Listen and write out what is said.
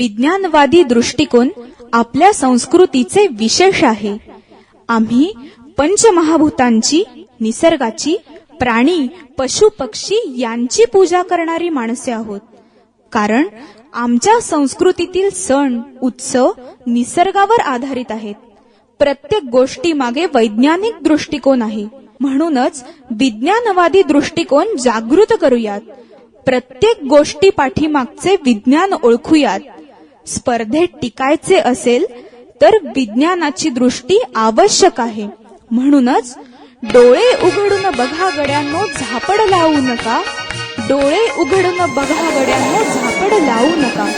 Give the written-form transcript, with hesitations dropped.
विज्ञानवादी दृष्टिकोन आपल्या संस्कृतीचे विशेष आहे. आम्ही पंचमहाभूतांची, निसर्गाची, प्राणी, पशु पक्षी यांची पूजा करणारी माणसे आहोत. कारण आमच्या संस्कृतीतील सण उत्सव निसर्गावर आधारित आहेत. प्रत्येक गोष्टीमागे वैज्ञानिक दृष्टिकोन आहे. म्हणूनच विज्ञानवादी दृष्टिकोन जागृत करूयात. प्रत्येक गोष्टी पाठीमागचे विज्ञान ओळखूयात. स्पर्धेत टिकायचे असेल तर विज्ञानाची दृष्टी आवश्यक आहे. म्हणूनच डोळे उघडून बघा गड्यांनो, झापड लावू नका. डोळे उघडून बघा गड्यांनो, झापड लावू नका.